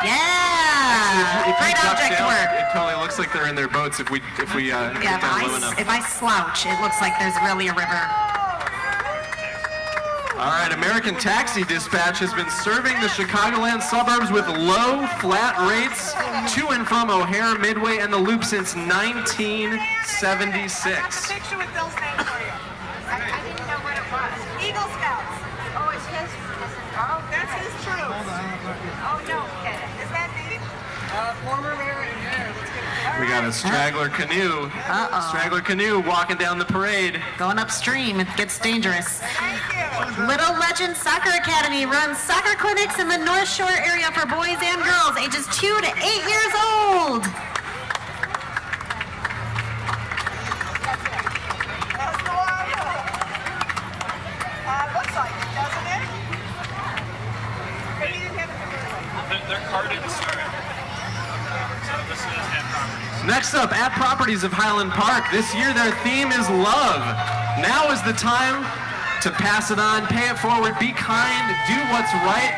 Yeah! If you Great duck object down, work. it totally looks like they're in their boats if we Yeah, get down low enough. if I slouch, it looks like there's really a river. All right, American Taxi Dispatch has been serving the Chicagoland suburbs with low, flat rates to and from O'Hare, Midway, and the Loop since 1976. Picture with Bill's name for you. I didn't know what it was. Eagle Scouts. Oh, it's his. Oh, that's his troop. Oh, no kidding. Is that Dave? Former mayor and mayor. Let's get it. We got a straggler canoe. Uh-oh. Straggler canoe walking down the parade. Going upstream, it gets dangerous. Little Legend Soccer Academy runs soccer clinics in the North Shore area for boys and girls ages 2 to 8 years old. That's the one. Looks like it, doesn't it? But he didn't have it. They're carded to start. So this is at properties. Next up, at Properties of Highland Park. This year their theme is love. Now is the time to pass it on, pay it forward, be kind, do what's right,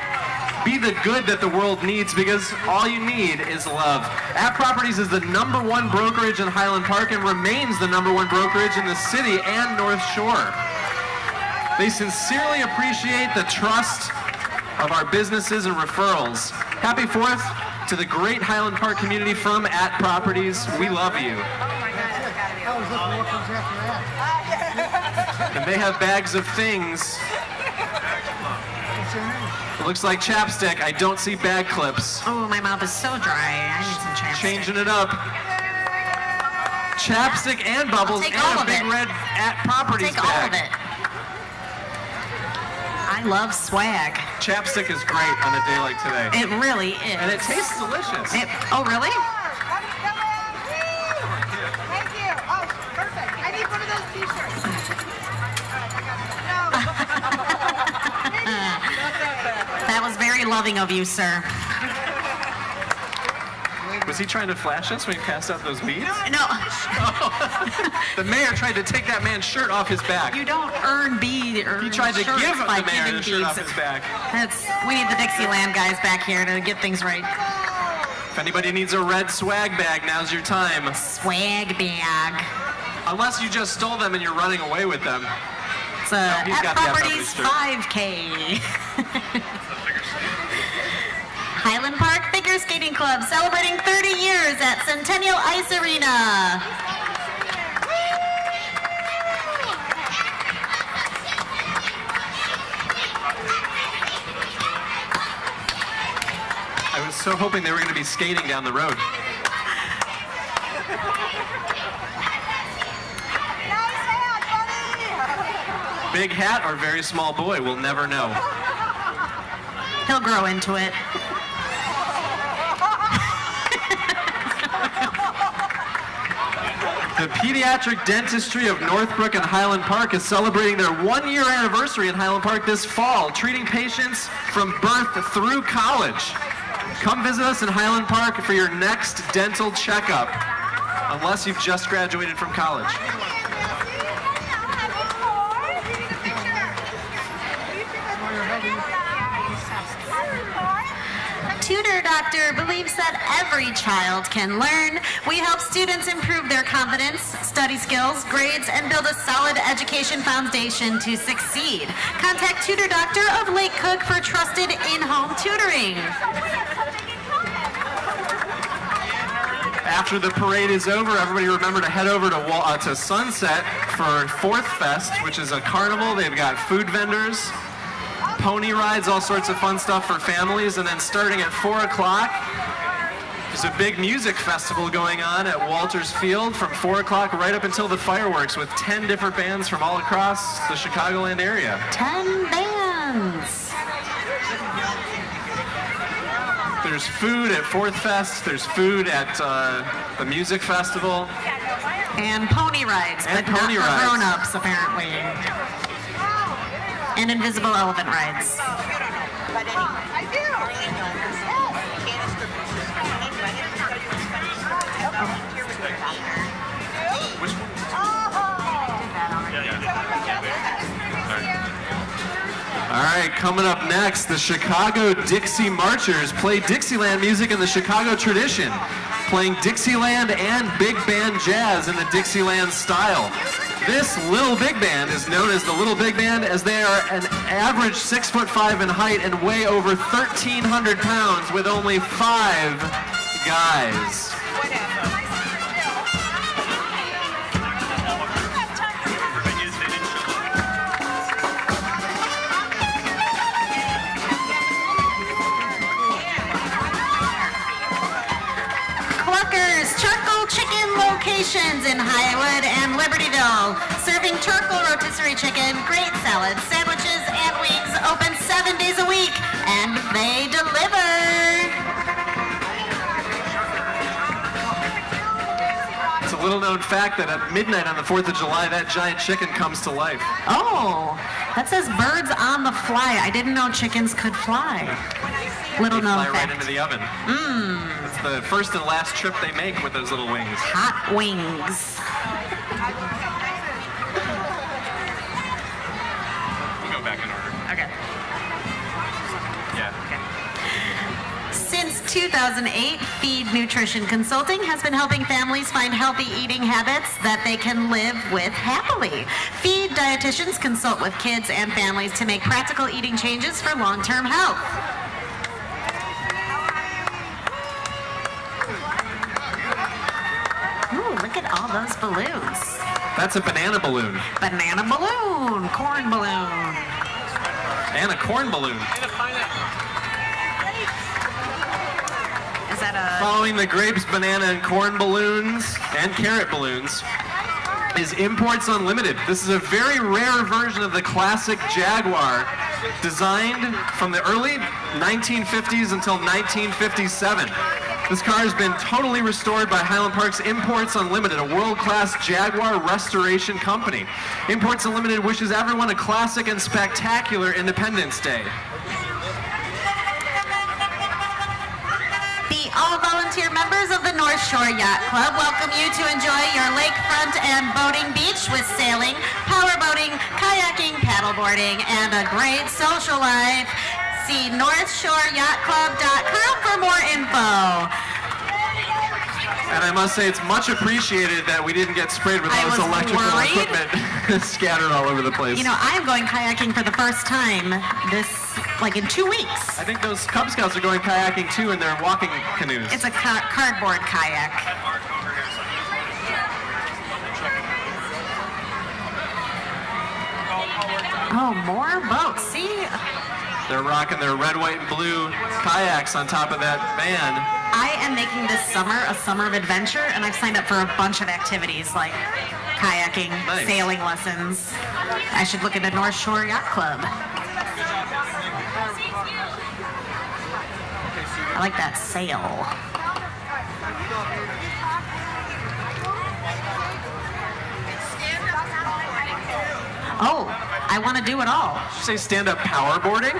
be the good that the world needs, because all you need is love. At Properties is the #1 brokerage in Highland Park and remains the #1 brokerage in the city and North Shore. They sincerely appreciate the trust of our businesses and referrals. Happy 4th to the great Highland Park community from At Properties. We love you. I was looking what comes after that. And they have bags of things. What's your name? It looks like chapstick. I don't see bag clips. Oh, my mouth is so dry. I need some chapstick. Changing it up. Chapstick and bubbles I'll take and all a of big it. red At Properties Take bag. all of it. I love swag. Chapstick is great on a day like today. It really is. And it tastes delicious. Oh, really? Thank you. Oh, perfect. I need one of those t-shirts. That was very loving of you, sir. Was he trying to flash us when he passed out those beads? No, The mayor tried to take that man's shirt off his back. you don't earn bead or He tried to shirts give by the mayor giving the shirt off beads. his back. We need the Dixieland guys back here to get things right. If anybody needs a red swag bag, now's your time. Swag bag. Unless you just stole them and you're running away with them. It's he's At got the Properties FW shirt. 5K. Highland Park Figure Skating Club celebrating 30 years at Centennial Ice Arena. I was so hoping they were going to be skating down the road. Nice hat, buddy. Big hat or very small boy, we'll never know. He'll grow into it. The Pediatric Dentistry of Northbrook and Highland Park is celebrating their 1-year anniversary in Highland Park this fall, treating patients from birth through college. Come visit us in Highland Park for your next dental checkup, unless you've just graduated from college. Tutor Doctor believes that every child can learn. We help students improve their confidence, study skills, grades, and build a solid education foundation to succeed. Contact Tutor Doctor of Lake Cook for trusted in-home tutoring. After the parade is over, everybody remember to head over to Sunset for 4th Fest, which is a carnival. They've got food vendors, pony rides, all sorts of fun stuff for families, and then starting at 4 o'clock, there's a big music festival going on at Walters Field from 4 o'clock right up until the fireworks with 10 different bands from all across the Chicagoland area. 10 bands. There's food at 4th Fest, there's food at the music festival. And pony rides, And but not pony for rides. grown-ups, apparently. And invisible elephant rides. But anyway, I do. Which one? All right, coming up next, the Chicago Dixie Marchers play Dixieland music in the Chicago tradition, playing Dixieland and big band jazz in the Dixieland style. This Little Big Band is known as the Little Big Band as they are an average 6'5" in height and weigh over 1,300 pounds with only 5 guys. Cluckers Charcoal Chicken locations in Highland and Libertyville, serving charcoal rotisserie chicken, great salads, sandwiches, and wings, open 7 days a week, and they deliver. It's a little known fact that at midnight on the 4th of July, that giant chicken comes to life. Oh, that says birds on the fly. I didn't know chickens could fly. Little They known fly right fact. into the oven. It's the first and last trip they make with those little wings. Hot wings. We'll go back in order. Okay. Yeah. Since 2008, Feed Nutrition Consulting has been helping families find healthy eating habits that they can live with happily. Feed dietitians consult with kids and families to make practical eating changes for long-term health. Ooh, look at all those balloons. That's a banana balloon. Banana balloon, corn balloon. And a corn balloon. Is that a... Following the grapes, banana, and corn balloons, and carrot balloons, is Imports Unlimited. This is a very rare version of the classic Jaguar, designed from the early 1950s until 1957. This car has been totally restored by Highland Park's Imports Unlimited, a world-class Jaguar restoration company. Imports Unlimited wishes everyone a classic and spectacular Independence Day. The all-volunteer members of the North Shore Yacht Club welcome you to enjoy your lakefront and boating beach with sailing, power boating, kayaking, paddleboarding, and a great social life. See NorthShoreYachtClub.com for more info. And I must say, it's much appreciated that we didn't get sprayed with all I this was electrical worried. equipment scattered all over the place. You know, I'm going kayaking for the first time in 2 weeks. I think those Cub Scouts are going kayaking too in their walking canoes. It's a cardboard kayak. Oh, more boats. See? They're rocking their red, white, and blue kayaks on top of that van. I am making this summer a summer of adventure, and I've signed up for a bunch of activities like kayaking, Nice. sailing lessons. I should look into North Shore Yacht Club. I like that sail. Oh, I want to do it all. Did you say stand-up powerboarding?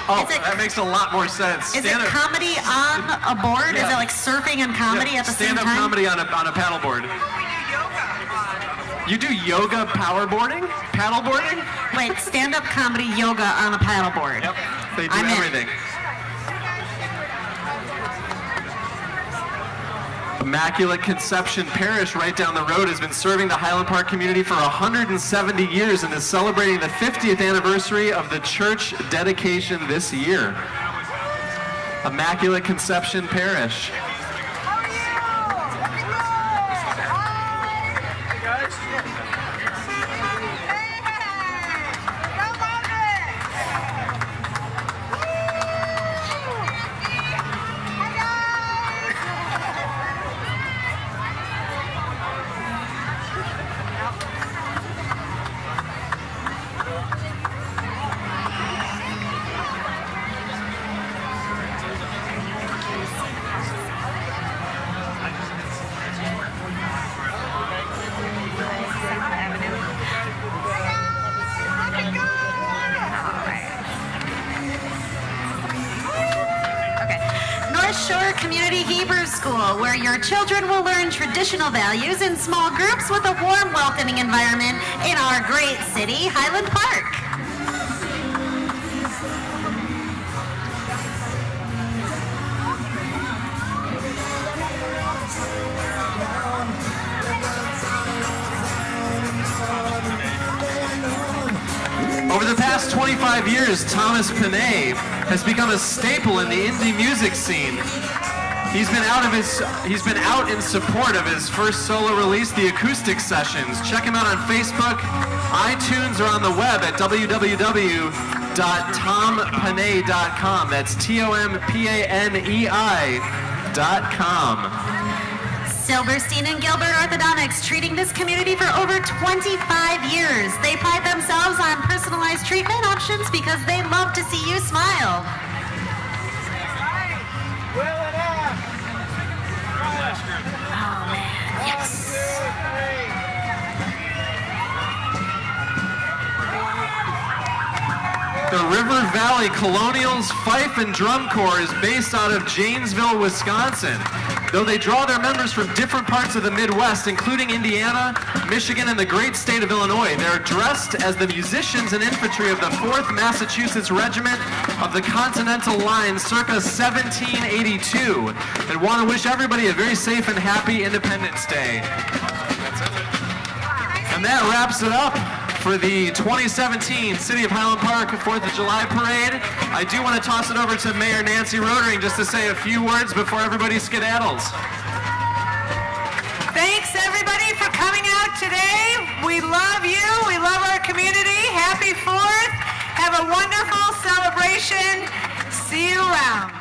Oh, Is it- that makes a lot more sense. Is it comedy on a board? Is Yeah. it like surfing and comedy at the same stand-up time? comedy on a paddleboard. You do yoga powerboarding? Paddleboarding? Wait, stand-up comedy yoga on a paddleboard. Yep. They do I'm in. everything. Immaculate Conception Parish right down the road has been serving the Highland Park community for 170 years and is celebrating the 50th anniversary of the church dedication this year. Immaculate Conception Parish. Shore Community Hebrew School, where your children will learn traditional values in small groups with a warm, welcoming environment in our great city, Highland Park. Over the past 25 years, Thomas Panay has become a staple in the indie music scene. He's been out in support of his first solo release, The Acoustic Sessions. Check him out on Facebook, iTunes, or on the web at www.tompanay.com. That's TOMPANEI.com. Silberstein and Gilbert Orthodontics, treating this community for over 25 years. They pride themselves on personalized treatment options because they love to see you smile. Oh man, yes. The River Valley Colonials Fife and Drum Corps is based out of Janesville, Wisconsin. Though they draw their members from different parts of the Midwest, including Indiana, Michigan, and the great state of Illinois, they're dressed as the musicians and infantry of the 4th Massachusetts Regiment of the Continental Line circa 1782. And want to wish everybody a very safe and happy Independence Day. And that wraps it up for the 2017 City of Highland Park 4th of July Parade. I do want to toss it over to Mayor Nancy Rotering just to say a few words before everybody skedaddles. Thanks everybody for coming out today. We love you. We love our community. Happy 4th. Have a wonderful celebration. See you around.